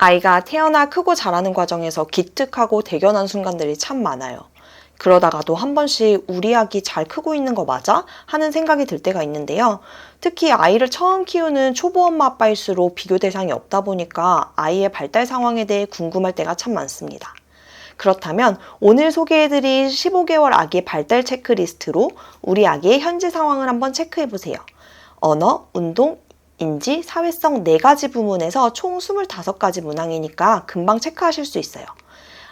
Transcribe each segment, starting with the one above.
아이가 태어나 크고 자라는 과정에서 기특하고 대견한 순간들이 참 많아요. 그러다가도 한 번씩 우리 아기 잘 크고 있는 거 맞아? 하는 생각이 들 때가 있는데요. 특히 아이를 처음 키우는 초보 엄마 아빠일수록 비교 대상이 없다 보니까 아이의 발달 상황에 대해 궁금할 때가 참 많습니다. 그렇다면 오늘 소개해드릴 15개월 아기의 발달 체크리스트로 우리 아기의 현재 상황을 한번 체크해보세요. 언어, 운동, 인지, 사회성 4가지 부문에서 총 25가지 문항이니까 금방 체크하실 수 있어요.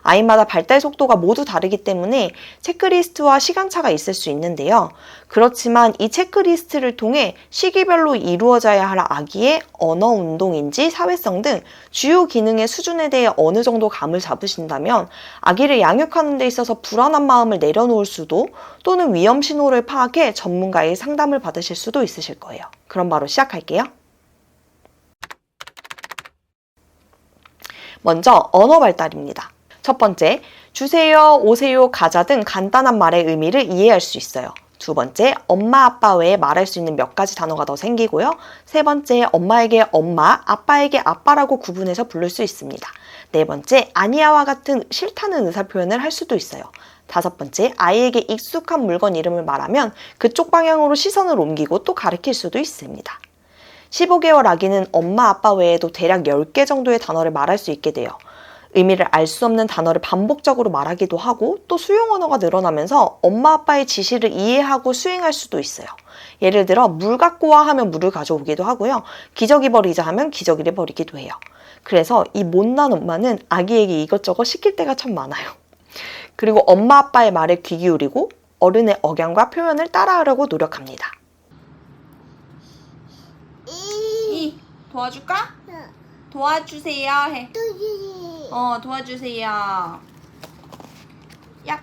아이마다 발달 속도가 모두 다르기 때문에 체크리스트와 시간차가 있을 수 있는데요. 그렇지만 이 체크리스트를 통해 시기별로 이루어져야 할 아기의 언어, 운동, 인지, 사회성 등 주요 기능의 수준에 대해 어느 정도 감을 잡으신다면 아기를 양육하는 데 있어서 불안한 마음을 내려놓을 수도 또는 위험 신호를 파악해 전문가의 상담을 받으실 수도 있으실 거예요. 그럼 바로 시작할게요. 먼저 언어 발달입니다. 첫 번째, 주세요, 오세요, 가자 등 간단한 말의 의미를 이해할 수 있어요. 두 번째, 엄마, 아빠 외에 말할 수 있는 몇 가지 단어가 더 생기고요. 세 번째, 엄마에게 엄마, 아빠에게 아빠라고 구분해서 부를 수 있습니다. 네 번째, 아니야와 같은 싫다는 의사표현을 할 수도 있어요. 다섯 번째, 아이에게 익숙한 물건 이름을 말하면 그쪽 방향으로 시선을 옮기고 또 가르칠 수도 있습니다. 15개월 아기는 엄마, 아빠 외에도 대략 10개 정도의 단어를 말할 수 있게 돼요. 의미를 알 수 없는 단어를 반복적으로 말하기도 하고 또 수용 언어가 늘어나면서 엄마, 아빠의 지시를 이해하고 수행할 수도 있어요. 예를 들어 물 갖고 와 하면 물을 가져오기도 하고요. 기저귀 버리자 하면 기저귀를 버리기도 해요. 그래서 이 못난 엄마는 아기에게 이것저것 시킬 때가 참 많아요. 그리고 엄마, 아빠의 말에 귀 기울이고 어른의 억양과 표현을 따라하려고 노력합니다. 도와줄까? 도와주세요 해. 도와주세요. 야.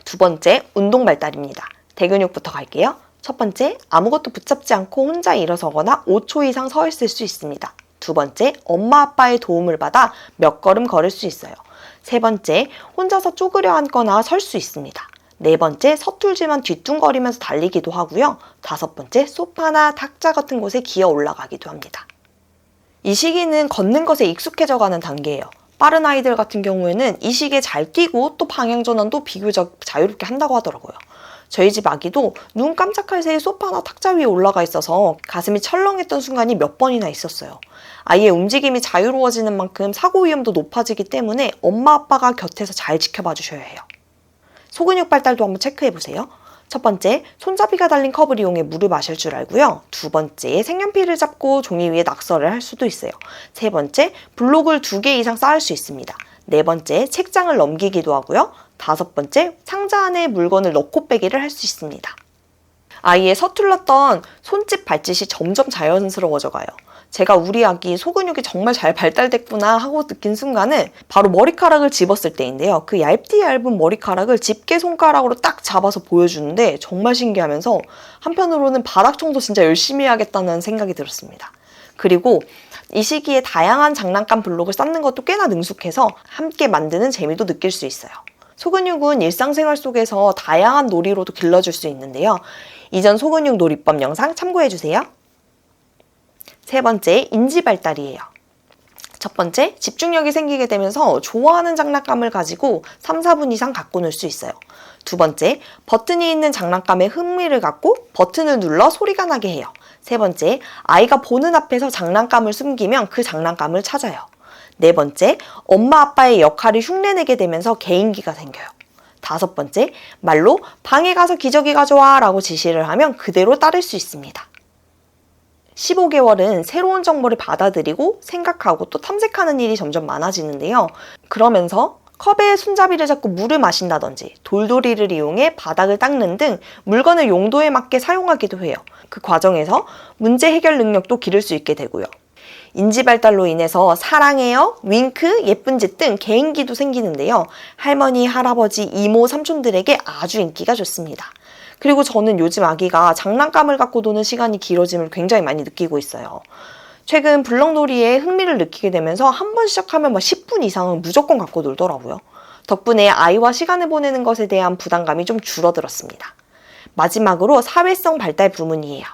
두 번째, 운동 발달입니다. 대근육부터 갈게요. 첫 번째, 아무것도 붙잡지 않고 혼자 일어서거나 5초 이상 서 있을 수 있습니다. 두 번째, 엄마 아빠의 도움을 받아 몇 걸음 걸을 수 있어요. 세 번째, 혼자서 쪼그려 앉거나 설 수 있습니다. 네 번째, 서툴지만 뒤뚱거리면서 달리기도 하고요. 다섯 번째, 소파나 탁자 같은 곳에 기어 올라가기도 합니다. 이 시기는 걷는 것에 익숙해져가는 단계예요. 빠른 아이들 같은 경우에는 이 시기에 잘 뛰고 또 방향전환도 비교적 자유롭게 한다고 하더라고요. 저희 집 아기도 눈 깜짝할 새에 소파나 탁자 위에 올라가 있어서 가슴이 철렁했던 순간이 몇 번이나 있었어요. 아이의 움직임이 자유로워지는 만큼 사고 위험도 높아지기 때문에 엄마 아빠가 곁에서 잘 지켜봐 주셔야 해요. 소근육 발달도 한번 체크해보세요. 첫 번째, 손잡이가 달린 컵을 이용해 물을 마실 줄 알고요. 두 번째, 색연필을 잡고 종이 위에 낙서를 할 수도 있어요. 세 번째, 블록을 2개 이상 쌓을 수 있습니다. 네 번째, 책장을 넘기기도 하고요. 다섯 번째, 상자 안에 물건을 넣고 빼기를 할 수 있습니다. 아이의 서툴렀던 손짓 발짓이 점점 자연스러워져 가요. 제가 우리 아기 소근육이 정말 잘 발달됐구나 하고 느낀 순간은 바로 머리카락을 집었을 때인데요. 그 얇은 머리카락을 집게 손가락으로 딱 잡아서 보여주는데 정말 신기하면서 한편으로는 바닥청소 진짜 열심히 해야겠다는 생각이 들었습니다. 그리고 이 시기에 다양한 장난감 블록을 쌓는 것도 꽤나 능숙해서 함께 만드는 재미도 느낄 수 있어요. 소근육은 일상생활 속에서 다양한 놀이로도 길러줄 수 있는데요. 이전 소근육 놀이법 영상 참고해주세요. 세 번째, 인지 발달이에요. 첫 번째, 집중력이 생기게 되면서 좋아하는 장난감을 가지고 3, 4분 이상 갖고 놀 수 있어요. 두 번째, 버튼이 있는 장난감에 흥미를 갖고 버튼을 눌러 소리가 나게 해요. 세 번째, 아이가 보는 앞에서 장난감을 숨기면 그 장난감을 찾아요. 네 번째, 엄마 아빠의 역할을 흉내내게 되면서 개인기가 생겨요. 다섯 번째, 말로 방에 가서 기저귀 가져와 라고 지시를 하면 그대로 따를 수 있습니다. 15개월은 새로운 정보를 받아들이고 생각하고 또 탐색하는 일이 점점 많아지는데요. 그러면서 컵에 손잡이를 잡고 물을 마신다든지 돌돌이를 이용해 바닥을 닦는 등 물건을 용도에 맞게 사용하기도 해요. 그 과정에서 문제 해결 능력도 기를 수 있게 되고요. 인지 발달로 인해서 사랑해요, 윙크, 예쁜 짓 등 개인기도 생기는데요. 할머니, 할아버지, 이모, 삼촌들에게 아주 인기가 좋습니다. 그리고 저는 요즘 아기가 장난감을 갖고 노는 시간이 길어짐을 굉장히 많이 느끼고 있어요. 최근 블럭놀이에 흥미를 느끼게 되면서 한 번 시작하면 10분 이상은 무조건 갖고 놀더라고요. 덕분에 아이와 시간을 보내는 것에 대한 부담감이 좀 줄어들었습니다. 마지막으로 사회성 발달 부문이에요.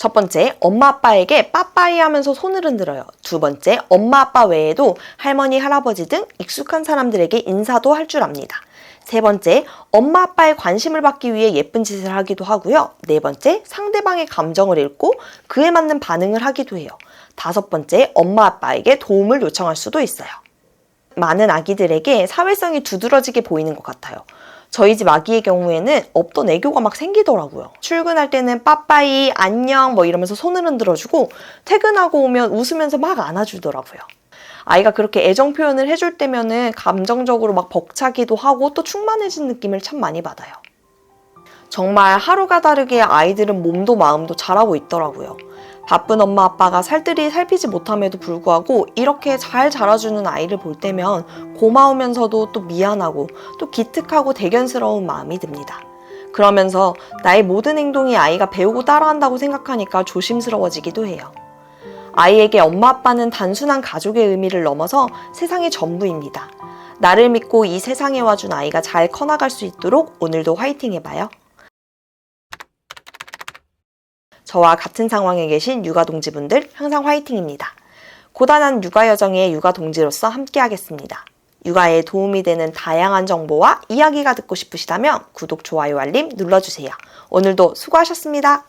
첫 번째, 엄마 아빠에게 빠빠이 하면서 손을 흔들어요. 두 번째, 엄마 아빠 외에도 할머니, 할아버지 등 익숙한 사람들에게 인사도 할 줄 압니다. 세 번째, 엄마 아빠의 관심을 받기 위해 예쁜 짓을 하기도 하고요. 네 번째, 상대방의 감정을 읽고 그에 맞는 반응을 하기도 해요. 다섯 번째, 엄마 아빠에게 도움을 요청할 수도 있어요. 많은 아기들에게 사회성이 두드러지게 보이는 것 같아요. 저희 집 아기의 경우에는 없던 애교가 막 생기더라고요. 출근할 때는 빠빠이, 안녕 뭐 이러면서 손을 흔들어주고 퇴근하고 오면 웃으면서 막 안아주더라고요. 아이가 그렇게 애정 표현을 해줄 때면은 감정적으로 막 벅차기도 하고 또 충만해진 느낌을 참 많이 받아요. 정말 하루가 다르게 아이들은 몸도 마음도 잘하고 있더라고요. 바쁜 엄마 아빠가 살뜰히 살피지 못함에도 불구하고 이렇게 잘 자라주는 아이를 볼 때면 고마우면서도 또 미안하고 또 기특하고 대견스러운 마음이 듭니다. 그러면서 나의 모든 행동이 아이가 배우고 따라한다고 생각하니까 조심스러워지기도 해요. 아이에게 엄마 아빠는 단순한 가족의 의미를 넘어서 세상의 전부입니다. 나를 믿고 이 세상에 와준 아이가 잘 커나갈 수 있도록 오늘도 화이팅 해봐요. 저와 같은 상황에 계신 육아동지분들 항상 화이팅입니다. 고단한 육아 여정의 육아동지로서 함께하겠습니다. 육아에 도움이 되는 다양한 정보와 이야기가 듣고 싶으시다면 구독, 좋아요, 알림 눌러주세요. 오늘도 수고하셨습니다.